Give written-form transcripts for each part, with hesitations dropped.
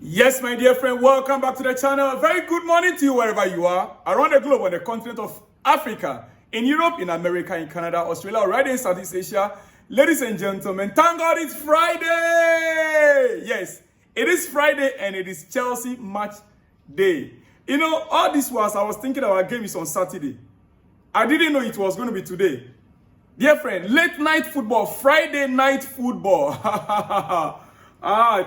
Yes, my dear friend, welcome back to the channel. A very good morning to you wherever you are, around the globe, on the continent of Africa, in Europe, in America, in Canada, Australia, or right in Southeast Asia. Ladies and gentlemen, thank God it's Friday. Yes, it is Friday and it is Chelsea match day. You know, all this was, I was thinking our game is on Saturday. I didn't know it was going to be today. Dear friend, late night football, Friday night football.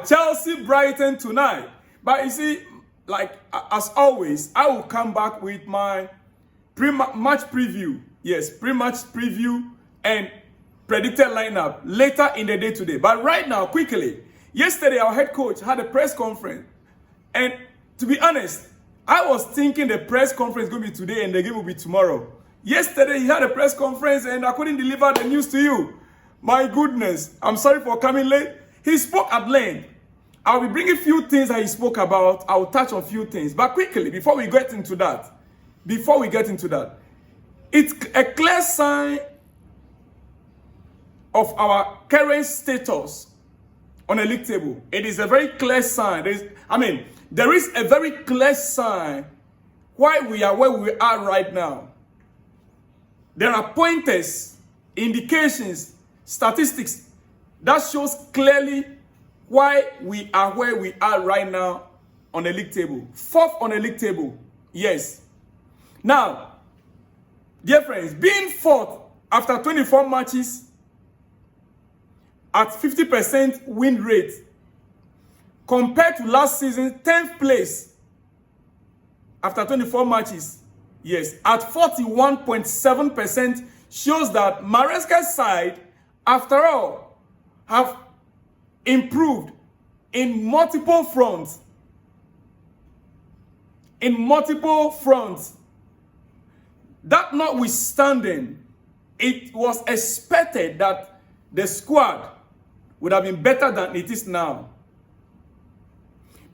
Chelsea Brighton tonight. But you see, like as always, I will come back with my pre-match preview. Yes, pre-match preview and predicted lineup later in the day today. But right now, quickly, yesterday our head coach had a press conference. And to be honest, I was thinking the press conference is going to be today and the game will be tomorrow. Yesterday he had a press conference and I couldn't deliver the news to you. My goodness, I'm sorry for coming late. He spoke at length. I'll be bringing a few things that he spoke about. I'll touch on a few things. But quickly, before we get into that, it's a clear sign of our current status on a league table. It is a very clear sign. There is a very clear sign why we are where we are right now. There are pointers, indications, statistics that shows clearly why we are where we are right now on the league table. Fourth on the league table. Yes. Now, dear friends, being fourth after 24 matches at 50% win rate compared to last season 10th place after 24 matches, yes, at 41.7% shows that Maresca's side, after all, have improved in multiple fronts. That notwithstanding, it was expected that the squad would have been better than it is now.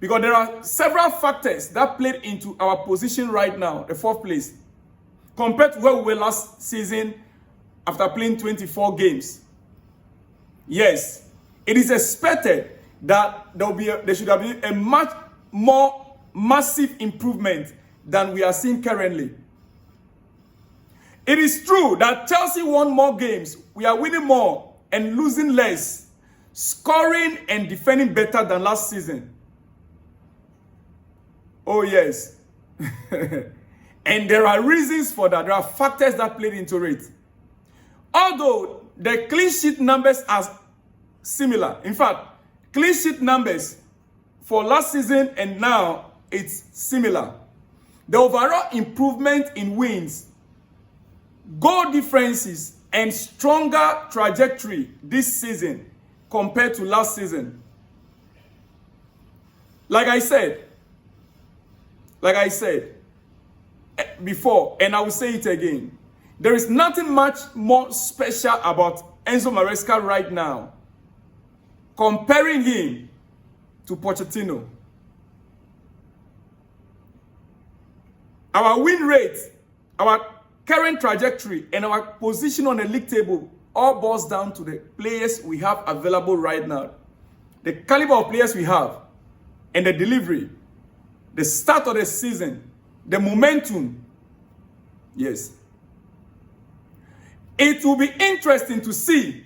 Because there are several factors that played into our position right now, the fourth place, compared to where we were last season after playing 24 games. Yes, it is expected that there should have been a much more massive improvement than we are seeing currently. It is true that Chelsea won more games. We are winning more and losing less, scoring and defending better than last season. Oh yes. And there are reasons for that. There are factors that played into it. Although the clean sheet numbers are similar. In fact, clean sheet numbers for last season and now it's similar. The overall improvement in wins, goal differences, and stronger trajectory this season compared to last season. Like I said before, and I will say it again, there is nothing much more special about Enzo Maresca right now, comparing him to Pochettino. Our win rate, our current trajectory, and our position on the league table all boils down to the players we have available right now. The caliber of players we have, and the delivery, the start of the season, the momentum. Yes. It will be interesting to see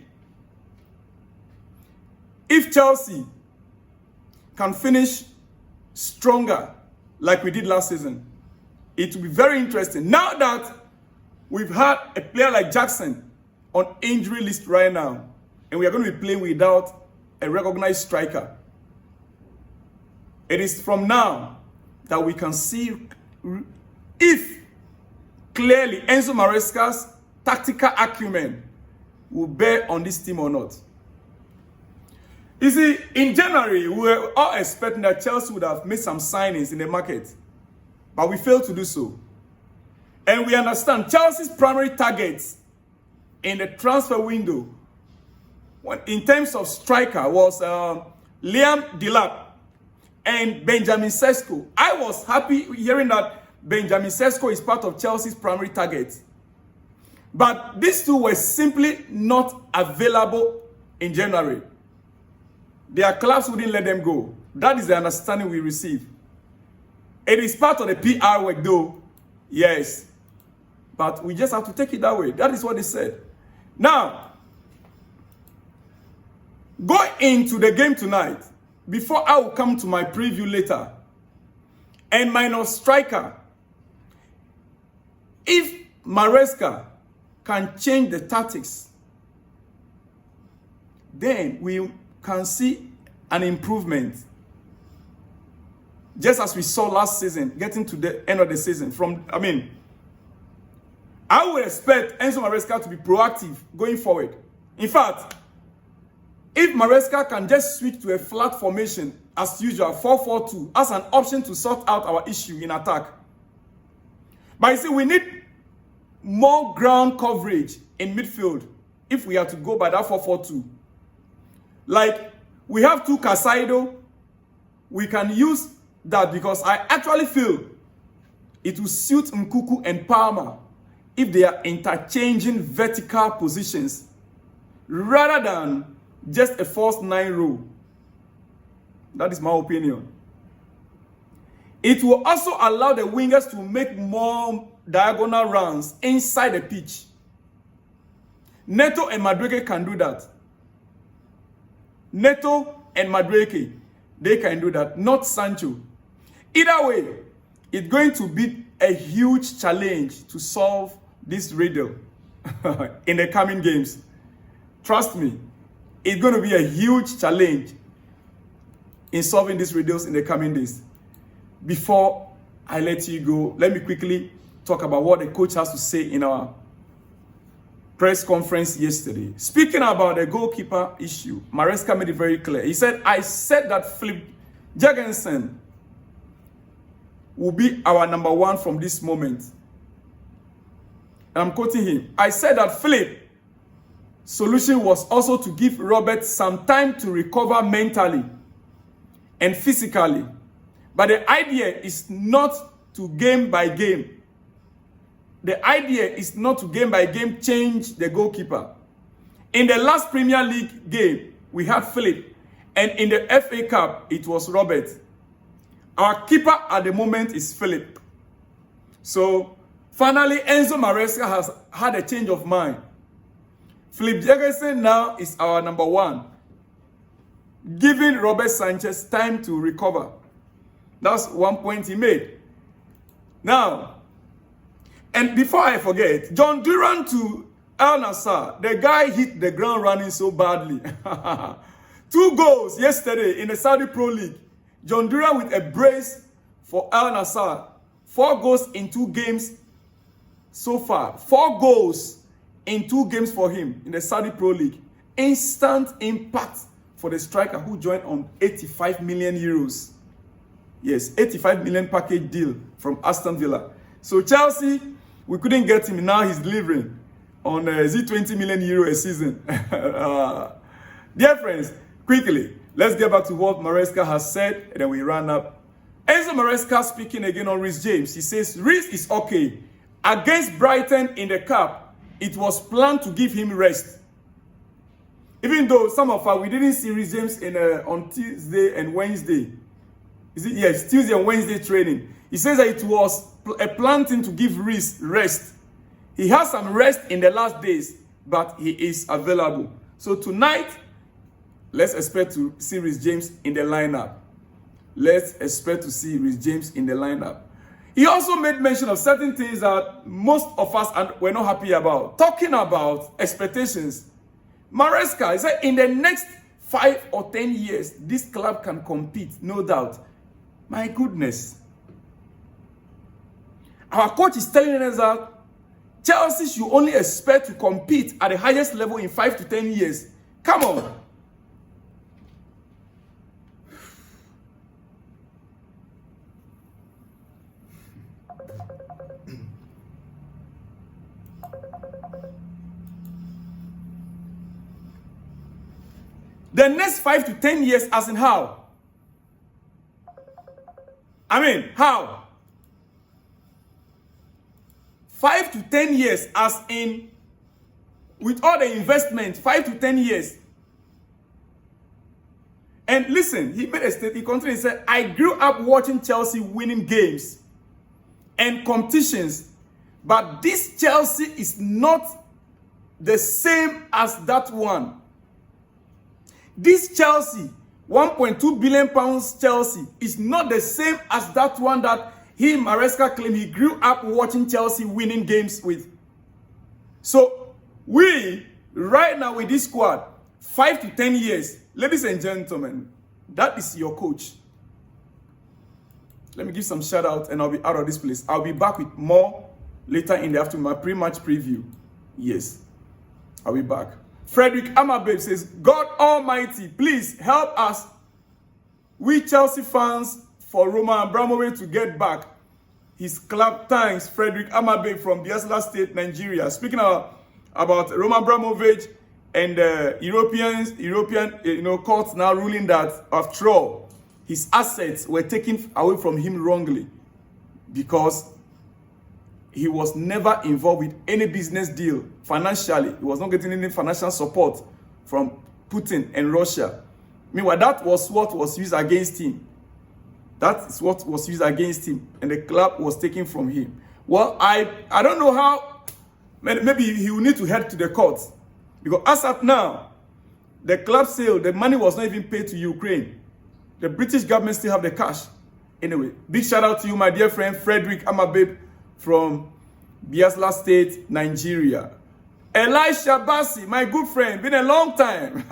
if Chelsea can finish stronger like we did last season. It will be very interesting. Now that we've had a player like Jackson on injury list right now, and we are going to be playing without a recognized striker, it is from now that we can see if clearly Enzo Maresca's tactical acumen will bear on this team or not. You see, in January, we were all expecting that Chelsea would have made some signings in the market, but we failed to do so. And we understand Chelsea's primary targets in the transfer window, in terms of striker, was Liam Delap and Benjamin Sesko. I was happy hearing that Benjamin Sesko is part of Chelsea's primary target. But these two were simply not available in January. Their clubs wouldn't let them go. That is the understanding we receive. It is part of the PR work though. Yes. But we just have to take it that way. That is what they said. Now, go into the game tonight. Before I will come to my preview later. And minus striker. If Maresca can change the tactics, then we can see an improvement. Just as we saw last season, getting to the end of the season. I would expect Enzo Maresca to be proactive going forward. In fact, if Maresca can just switch to a flat formation, as usual, 4-4-2, as an option to sort out our issue in attack. But you see, we need more ground coverage in midfield if we are to go by that 4-4-2. Like, we have two Casaido. We can use that because I actually feel it will suit Nkuku and Palmer if they are interchanging vertical positions rather than just a false 9 rule. That is my opinion. It will also allow the wingers to make more diagonal runs inside the pitch. Neto and Madueke can do that. Neto and Madueke, they can do that, not Sancho. Either way, it's going to be a huge challenge to solve this riddle in the coming games. Trust me, it's going to be a huge challenge in solving these riddles in the coming days. Before I let you go, let me quickly talk about what the coach has to say in our press conference yesterday. Speaking about the goalkeeper issue, Maresca made it very clear. He said, I said that Filip Jorgensen will be our number one from this moment. And I'm quoting him. I said that Filip's solution was also to give Robert some time to recover mentally and physically. But the idea is not to game by game. The idea is not to game by game change the goalkeeper. In the last Premier League game, we had Filip. And in the FA Cup, it was Robert. Our keeper at the moment is Filip. So, finally, Enzo Maresca has had a change of mind. Filip Jorgensen now is our number one, giving Robert Sanchez time to recover. That's one point he made. Now, and before I forget, John Duran to Al Nassr, the guy hit the ground running so badly. 2 goals yesterday in the Saudi Pro League. John Duran with a brace for Al Nassr. 4 goals in 2 games so far. 4 goals in 2 games for him in the Saudi Pro League. Instant impact for the striker who joined on 85 million euros. Yes, 85 million package deal from Aston Villa. So Chelsea, we couldn't get him. Now he's delivering on 20 million euro a season. Dear friends, quickly, let's get back to what Maresca has said, and then we run up. Enzo Maresca speaking again on Reece James. He says, Reece is okay. Against Brighton in the cup, it was planned to give him rest. Even though some of us, we didn't see Reece James on Tuesday and Wednesday. Yes, Tuesday and Wednesday training. He says that it was a planned thing to give Reece rest. He has some rest in the last days, but he is available. So tonight, let's expect to see Reece James in the lineup. Let's expect to see Reece James in the lineup. He also made mention of certain things that most of us were not happy about. Talking about expectations. Maresca, he said in the next 5 or 10 years, this club can compete, no doubt. My goodness. Our coach is telling us that Chelsea should only expect to compete at the highest level in 5 to 10 years. Come on. The next 5 to 10 years, as in how? I mean, how? 5 to 10 years, as in, with all the investment, 5 to 10 years. And listen, he made a statement. He continued, he said, I grew up watching Chelsea winning games and competitions, but this Chelsea is not the same as that one. This Chelsea, 1.2 billion pounds Chelsea, is not the same as that one that Maresca claimed he grew up watching Chelsea winning games with. So we, right now with this squad, 5 to 10 years, ladies and gentlemen, that is your coach. Let me give some shout out and I'll be out of this place. I'll be back with more later in the afternoon, my pre-match preview. Yes, I'll be back. Frederick Amababe says, God Almighty, please help us, we Chelsea fans, for Roman Abramovich to get back his club. Thanks, Frederick Amababe from Bielsa State, Nigeria. Speaking about Roman Abramovich and European courts now ruling that after all, his assets were taken away from him wrongly because he was never involved with any business deal financially. He was not getting any financial support from Putin and Russia. Meanwhile, that was what was used against him. That is what was used against him, and the club was taken from him. Well, I don't know how. Maybe he will need to head to the courts, because as of now, the club sale, the money was not even paid to Ukraine. The British government still have the cash. Anyway, big shout out to you, my dear friend Frederick Amababe from Bielsa State, Nigeria. Elisha Bassi, my good friend, been a long time.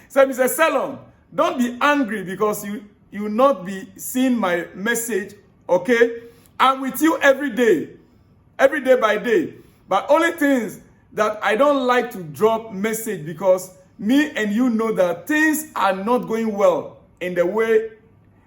Said, Mr. Salon, don't be angry because you will not be seeing my message, okay? I'm with you every day by day. But only things that I don't like to drop message, because me and you know that things are not going well in the way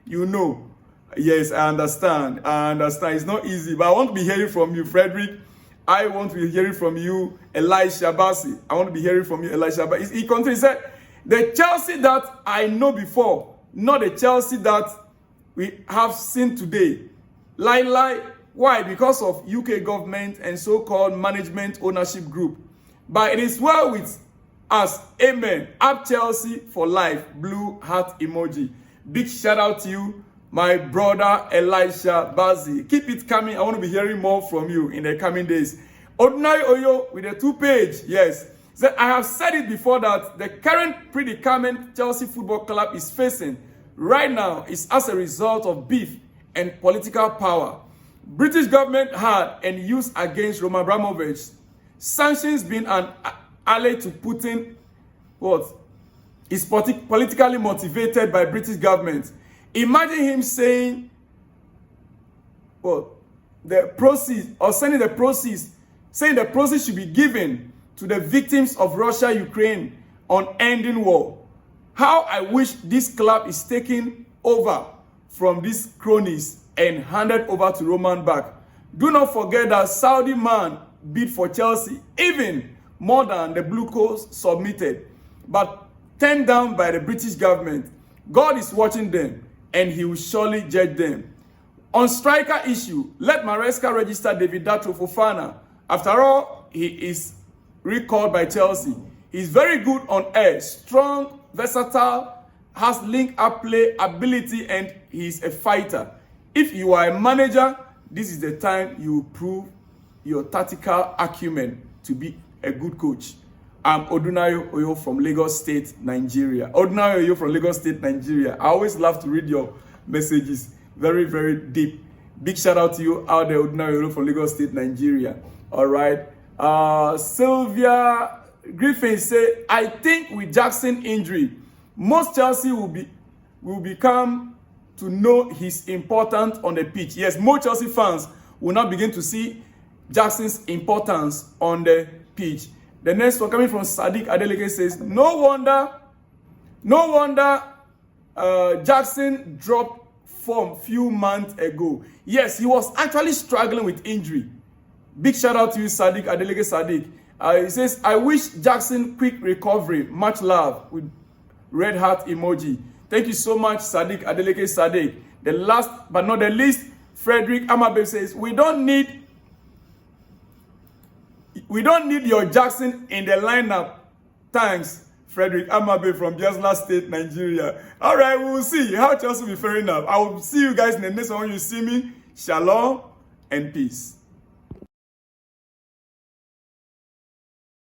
you know. Yes, I understand. It's not easy, but I want to be hearing from you, Frederick. I want to be hearing from you, Elisha Bassi. I want to be hearing from you, Elisha Bassi. He continued, he said, the Chelsea that I know before, not the Chelsea that we have seen today. Lie. Why? Because of UK government and so-called management ownership group. But it is well with us. Amen. Up Chelsea for life. Blue heart emoji. Big shout out to you, my brother Elisha Bassi. Keep it coming. I want to be hearing more from you in the coming days. Ordinary Oyo with a 2-page. Yes. So I have said it before that the current predicament Chelsea Football Club is facing right now is as a result of beef and political power. British government had and used against Roman Abramovich. Sanctions being an ally to Putin, is politically motivated by British government. Imagine him saying, the proceeds, or sending the proceeds, saying the proceeds should be given to the victims of Russia-Ukraine on ending war. How I wish this club is taken over from these cronies and handed over to Roman back. Do not forget that Saudi man bid for Chelsea even more than the Blue Coats submitted, but turned down by the British government. God is watching them and he will surely judge them. On striker issue, let Maresca register David Datro Fofana. After all, he is recalled by Chelsea. He's very good on air, strong, versatile, has link-up play ability, and he's a fighter. If you are a manager, this is the time you prove your tactical acumen to be a good coach. I'm Odunayo Oyo from Lagos State, Nigeria. Odunayo Oyo from Lagos State, Nigeria. I always love to read your messages. Very, very deep. Big shout out to you out there, Odunayo Oyo from Lagos State, Nigeria. All right. Sylvia Griffin say, I think with Jackson injury, most Chelsea will become to know his importance on the pitch. Yes, more Chelsea fans will now begin to see Jackson's importance on the pitch. The next one coming from Sadiq Adeleke says, no wonder Jackson dropped form few months ago. Yes, he was actually struggling with injury. Big shout out to you, Sadiq Adeleke Sadiq. He says, I wish Jackson quick recovery. Much love, with red heart emoji. Thank you so much, Sadiq Adeleke Sadiq. The last but not the least, Frederick Amabe says, we don't need your Jackson in the lineup. Thanks, Frederick Amabe from Biasla State, Nigeria. All right, we will see how Chelsea will be faring up. I will see you guys in the next one when you see me. Shalom and peace.